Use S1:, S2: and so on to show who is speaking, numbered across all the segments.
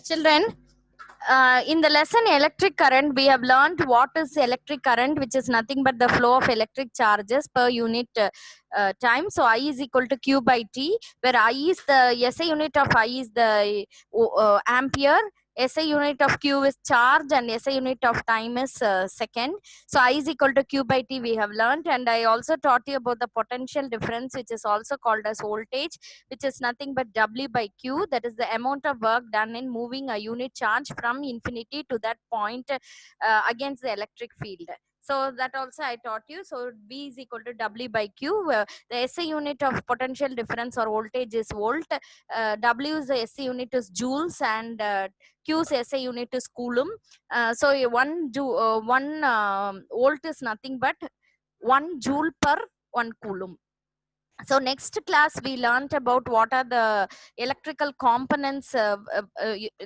S1: Children, in the lesson electric current, we have learned what is electric current, which is nothing but the flow of electric charges per unit time. So I is equal to Q by T, where I is the SI unit of I is the ampere, SI unit of Q is charge, and SI unit of time is second. So I is equal to Q by T we have learned, and I also taught you about the potential difference, which is also called as voltage, which is nothing but W by Q. That is the amount of work done in moving a unit charge from infinity to that point against the electric field. So that also I taught you. So V is equal to W by Q. The SI unit of potential difference or voltage is volt. W is the SI unit is joules, and Q's SI unit is coulomb. So one volt is nothing but 1 joule per 1 coulomb. So next class we learned about what are the electrical components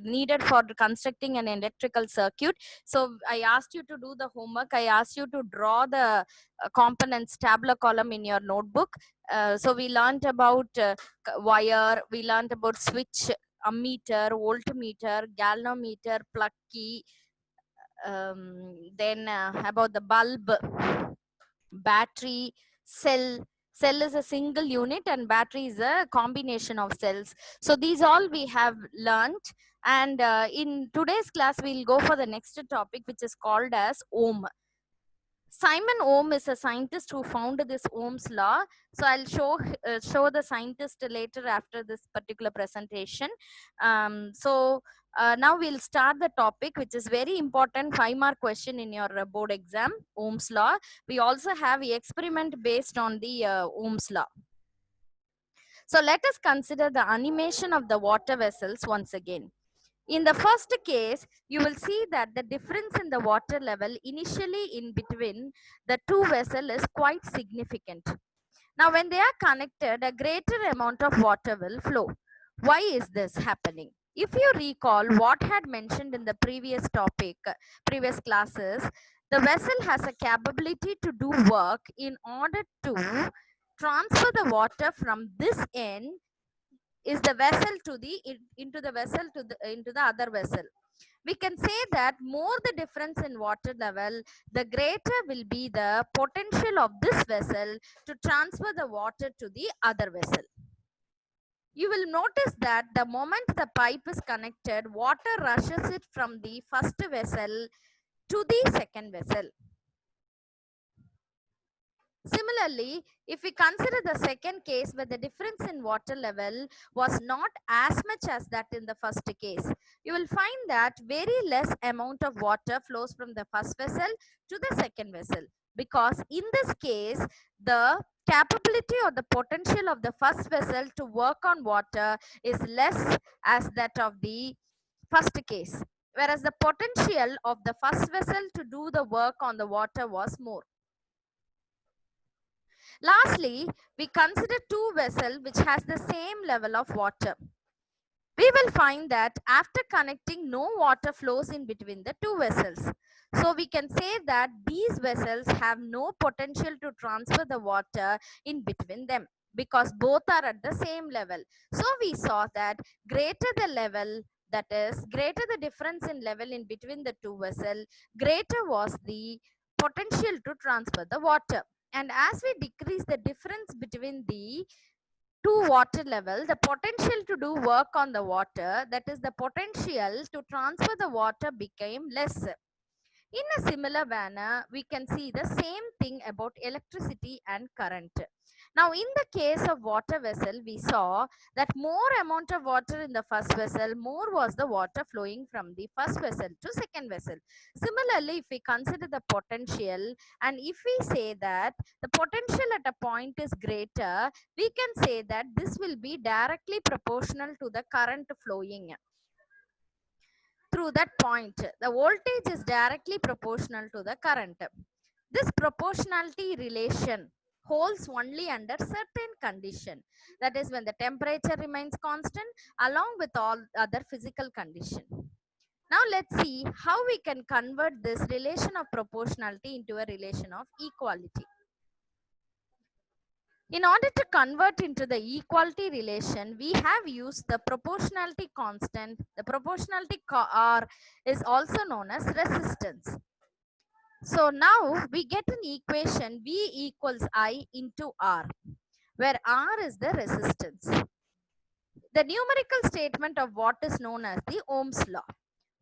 S1: needed for constructing an electrical circuit. So I asked you to do the homework. I asked you to draw the components tabular column in your notebook. So we learned about wire, we learned about switch, ammeter, voltmeter, galvanometer, plug key, then about the bulb, battery, cell is a single unit and battery is a combination of cells. So these all we have learned, and in today's class we'll go for the next topic, which is called as Ohm. Simon Ohm is a scientist who found this Ohm's law. So I'll show the scientist later after this particular presentation. Now we'll start the topic, which is very important 5-mark question in your board exam, Ohm's law. We also have the experiment based on the Ohm's law. So let us consider the animation of the water vessels once again. In the first case, you will see that the difference in the water level initially in between the two vessels is quite significant. Now, when they are connected, a greater amount of water will flow. Why is this happening? If you recall what had mentioned in the previous topic, previous classes, the vessel has a capability to do work in order to transfer the water from this end is the vessel to the into the vessel to the into the other vessel. We can say that more the difference in water level, the greater will be the potential of this vessel to transfer the water to the other vessel. You will notice that the moment the pipe is connected, water rushes it from the first vessel to the second vessel. Similarly, if we consider the second case where the difference in water level was not as much as that in the first case, you will find that very less amount of water flows from the first vessel to the second vessel, because in this case, the capability or the potential of the first vessel to work on water is less as that of the first case, whereas the potential of the first vessel to do the work on the water was more. Lastly, we consider two vessels which has the same level of water. We will find that after connecting, no water flows in between the two vessels. So we can say that these vessels have no potential to transfer the water in between them, because both are at the same level. So we saw that greater the level, that is greater the difference in level in between the two vessels, greater was the potential to transfer the water. And as we decrease the difference between the two water level, the potential to do work on the water, that is the potential to transfer the water, became less. In a similar manner, we can see the same thing about electricity and current. Now, in the case of water vessel, we saw that more amount of water in the first vessel, more was the water flowing from the first vessel to second vessel. Similarly, if we consider the potential, and if we say that the potential at a point is greater, we can say that this will be directly proportional to the current flowing through that point. The voltage is directly proportional to the current. This proportionality relation holds only under certain condition, that is when the temperature remains constant along with all other physical condition. Now let's see how we can convert this relation of proportionality into a relation of equality. In order to convert into the equality relation, we have used the proportionality constant. The proportionality R is also known as resistance. So now we get an equation V equals I into R, where R is the resistance. The numerical statement of what is known as the Ohm's law.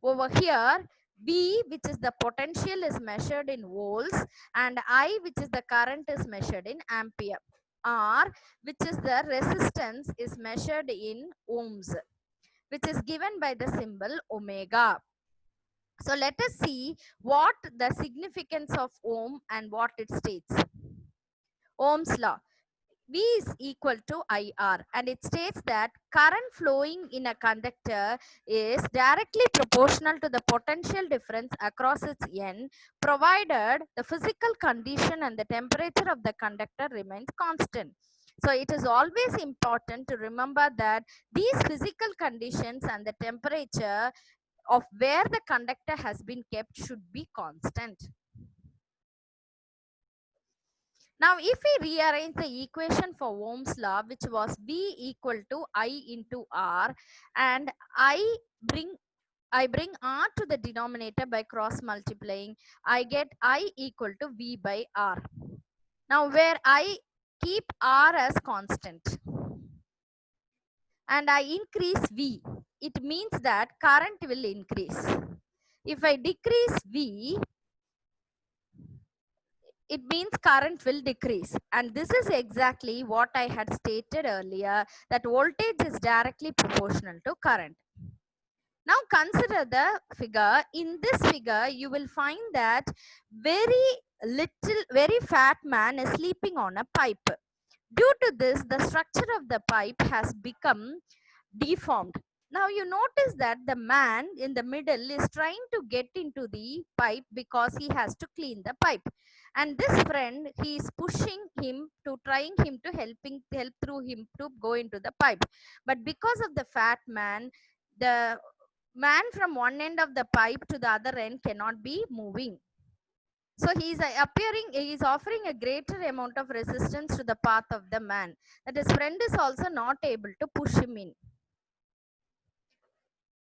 S1: Over here, V, which is the potential, is measured in volts, and I, which is the current, is measured in ampere. R, which is the resistance, is measured in ohms, which is given by the symbol omega. So let us see what the significance of ohm and what it states. Ohm's law. V is equal to IR, and it states that current flowing in a conductor is directly proportional to the potential difference across its end, provided the physical condition and the temperature of the conductor remains constant. So it is always important to remember that these physical conditions and the temperature of where the conductor has been kept should be constant. Now, if we rearrange the equation for Ohm's law, which was V equal to I into R, and bring I bring R to the denominator by cross multiplying, I get I equal to V by R. Now, where I keep R as constant and I increase V, it means that current will increase. If I decrease V, it means current will decrease. And this is exactly what I had stated earlier, that voltage is directly proportional to current. Now consider the figure. In this figure, you will find that very fat man is sleeping on a pipe. Due to this, the structure of the pipe has become deformed. Now you notice that the man in the middle is trying to get into the pipe because he has to clean the pipe, and this friend, he is pushing him to trying him to help through him to go into the pipe. But because of the fat man, the man from one end of the pipe to the other end cannot be moving. So he is offering a greater amount of resistance to the path of the man, that his friend is also not able to push him in.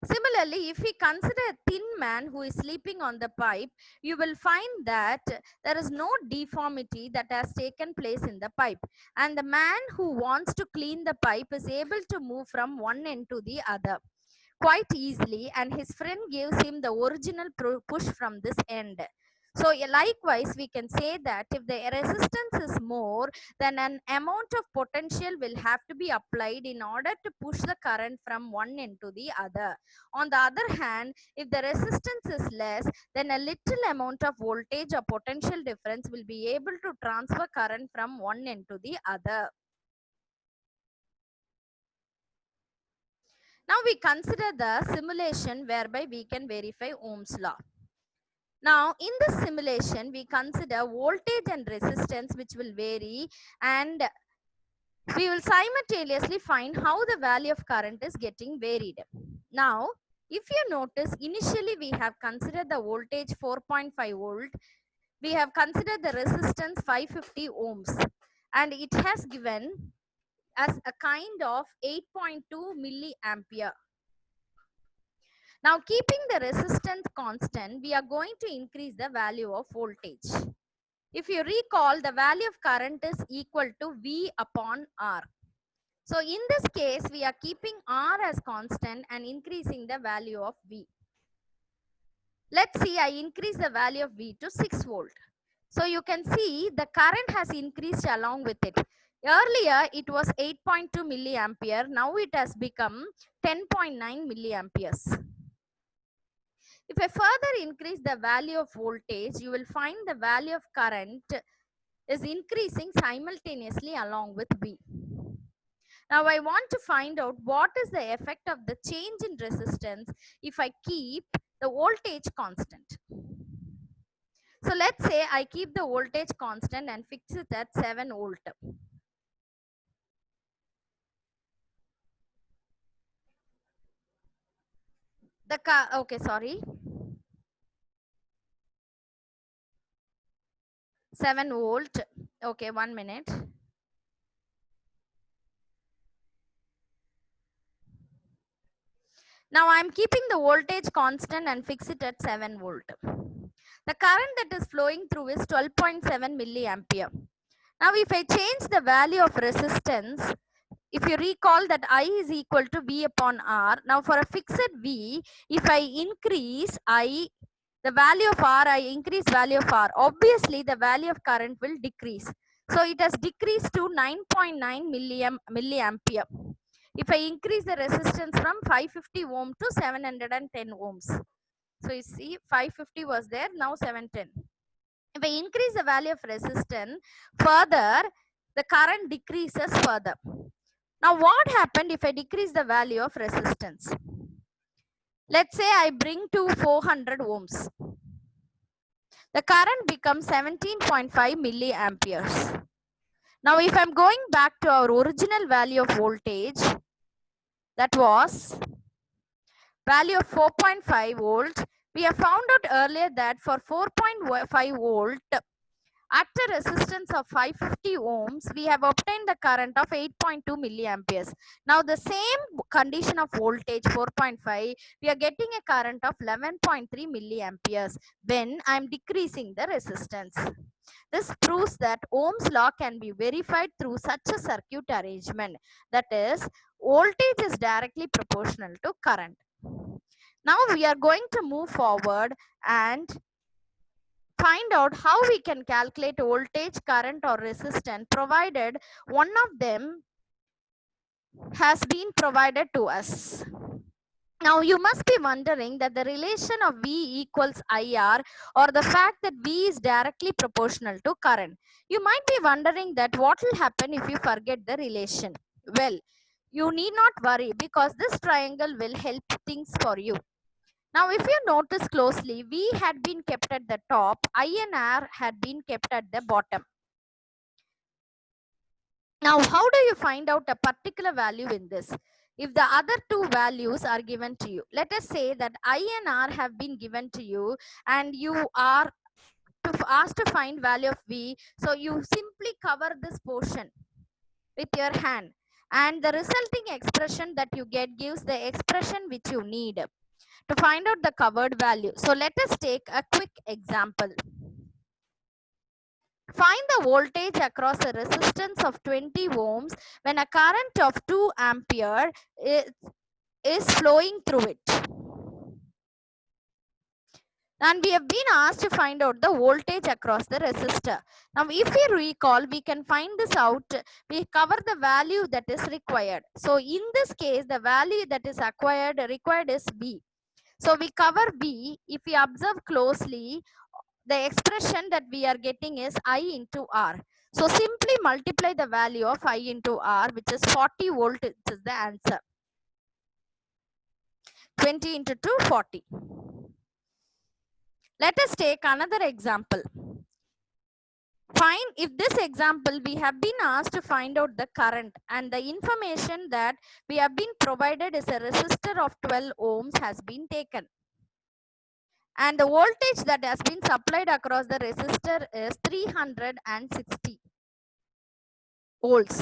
S1: Similarly, if we consider a thin man who is sleeping on the pipe, you will find that there is no deformity that has taken place in the pipe. And the man who wants to clean the pipe is able to move from one end to the other quite easily, and his friend gives him the original push from this end. So likewise, we can say that if the resistance is more, then an amount of potential will have to be applied in order to push the current from one end to the other. On the other hand, if the resistance is less, then a little amount of voltage or potential difference will be able to transfer current from one end to the other. Now we consider the simulation whereby we can verify Ohm's law. Now in this simulation, we consider voltage and resistance which will vary, and we will simultaneously find how the value of current is getting varied. Now, if you notice, initially we have considered the voltage 4.5 volt, we have considered the resistance 550 ohms, and it has given as a kind of 8.2 milliampere. Now, keeping the resistance constant, we are going to increase the value of voltage. If you recall, the value of current is equal to V upon R. So in this case, we are keeping R as constant and increasing the value of V. Let's see, I increase the value of V to 6 volt. So you can see the current has increased along with it. Earlier, it was 8.2 milliampere. Now it has become 10.9 milliamperes. If I further increase the value of voltage, you will find the value of current is increasing simultaneously along with V. Now I want to find out what is the effect of the change in resistance if I keep the voltage constant. So let's say I keep the voltage constant and fix it at 7 volt. Okay, sorry. 7 volt. Okay, 1 minute. Now I am keeping the voltage constant and fix it at 7 volt. The current that is flowing through is 12.7 milliampere. Now if I change the value of resistance, if you recall that I is equal to V upon R. Now for a fixed V, if I increase I, the value of R, I increase value of R, obviously the value of current will decrease. So it has decreased to 9.9 milliampere. If I increase the resistance from 550 ohm to 710 ohms. So you see 550 was there, now 710. If I increase the value of resistance further, the current decreases further. Now what happened if I decrease the value of resistance? Let's say I bring to 400 ohms. The current becomes 17.5 milliamperes. Now if I'm going back to our original value of voltage, that was value of 4.5 volt, we have found out earlier that for 4.5 volt, at a resistance of 550 ohms, we have obtained the current of 8.2 milliamperes. Now the same condition of voltage 4.5, we are getting a current of 11.3 milliamperes when I am decreasing the resistance. This proves that Ohm's law can be verified through such a circuit arrangement. That is, voltage is directly proportional to current. Now we are going to move forward and find out how we can calculate voltage, current or resistance provided one of them has been provided to us. Now you must be wondering that the relation of V equals IR, or the fact that V is directly proportional to current. You might be wondering that what will happen if you forget the relation. Well, you need not worry because this triangle will help things for you. Now if you notice closely, V had been kept at the top, I and R had been kept at the bottom. Now how do you find out a particular value in this? If the other two values are given to you, let us say that I and R have been given to you and you are asked to find value of V. So you simply cover this portion with your hand and the resulting expression that you get gives the expression which you need to find out the covered value. So let us take a quick example. Find the voltage across a resistance of 20 ohms when a current of 2 ampere is flowing through it. And we have been asked to find out the voltage across the resistor. Now, if we recall, we can find this out. We cover the value that is required. So, in this case, the value that is required is V. So, we cover V. If we observe closely, the expression that we are getting is I into R. So simply multiply the value of I into R, which is 40 volt, is the answer. 20 into 2, 40. Let us take another example. Fine, if this example we have been asked to find out the current and the information that we have been provided is a resistor of 12 ohms has been taken. And the voltage that has been supplied across the resistor is 360 volts.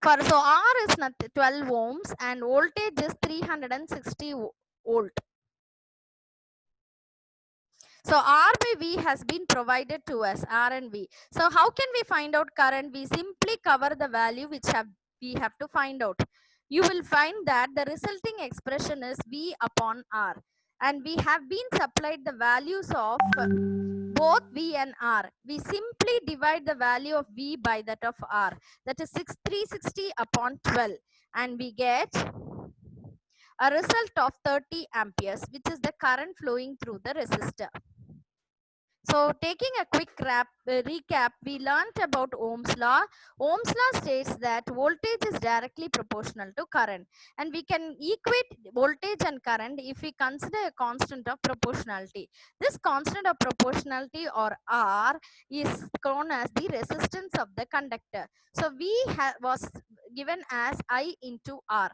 S1: So R is 12 ohms and voltage is 360 volt. So R by V has been provided to us, R and V. So how can we find out current? We simply cover the value which we have to find out. You will find that the resulting expression is V upon R. And we have been supplied the values of both V and R. We simply divide the value of V by that of R. That is 360 upon 12. And we get a result of 30 amperes, which is the current flowing through the resistor. So taking a quick recap, we learnt about Ohm's law. Ohm's law states that voltage is directly proportional to current. And we can equate voltage and current if we consider a constant of proportionality. This constant of proportionality, or R, is known as the resistance of the conductor. So V was given as I into R.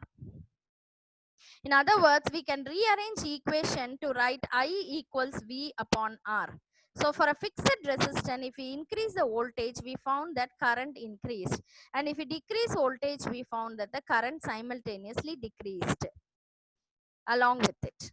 S1: In other words, we can rearrange equation to write I equals V upon R. So for a fixed resistance, if we increase the voltage, we found that current increased. And if we decrease voltage, we found that the current simultaneously decreased. along with it.